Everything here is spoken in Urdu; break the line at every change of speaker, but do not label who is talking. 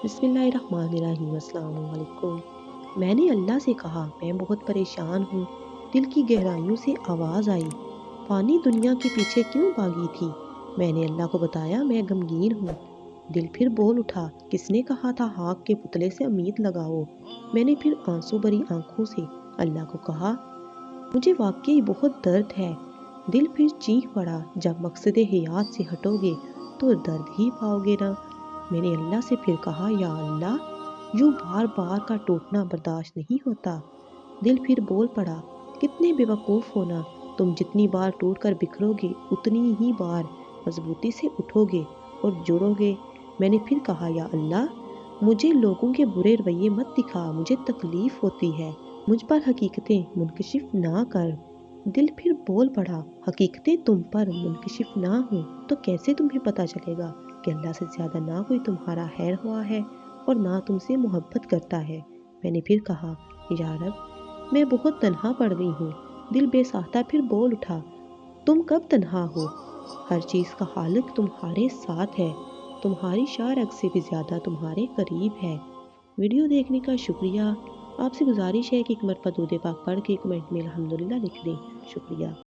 بسم اللہ الرحمن الرحیم۔ السلام علیکم۔ میں نے اللہ سے کہا میں بہت پریشان ہوں۔ دل کی گہرائیوں سے آواز آئی، فانی دنیا کے پیچھے کیوں بھاگی تھی؟ میں نے اللہ کو بتایا میں غمگین ہوں۔ دل پھر بول اٹھا، کس نے کہا تھا آگ کے پتلے سے امید لگاؤ؟ میں نے پھر آنسو بھری آنکھوں سے اللہ کو کہا، مجھے واقعی بہت درد ہے۔ دل پھر چیخ پڑا، جب مقصد حیات سے ہٹو گے تو درد ہی پاؤ گے نا۔ میں نے اللہ سے پھر کہا، یا اللہ، یوں بار بار کا ٹوٹنا برداشت نہیں ہوتا۔ دل پھر بول پڑا، کتنے بے وقوف ہونا، تم جتنی بار ٹوٹ کر بکھرو گے اتنی ہی بار مضبوطی سے اٹھو گے اور جڑو گے۔ میں نے پھر کہا، یا اللہ، مجھے لوگوں کے برے رویے مت دکھا، مجھے تکلیف ہوتی ہے، مجھ پر حقیقتیں منکشف نہ کر۔ دل پھر بول پڑا، حقیقتیں تم پر منکشف نہ ہوں تو کیسے تمہیں پتہ چلے گا کہ اللہ سے زیادہ نہ کوئی تمہارا خیر ہوا ہے اور نہ تم سے محبت کرتا ہے۔ میں نے پھر کہا، یا رب، میں بہت تنہا پڑ گئی ہوں۔ دل بے ساختہ پھر بول اٹھا، تم کب تنہا ہو؟ ہر چیز کا خالق تمہارے ساتھ ہے، تمہاری شارک سے بھی زیادہ تمہارے قریب ہے۔ ویڈیو دیکھنے کا شکریہ۔ آپ سے گزارش ہے کہ ایک مرتبہ درود پاک پڑھ کے کمنٹ میں الحمدللہ لکھ دیں۔ شکریہ۔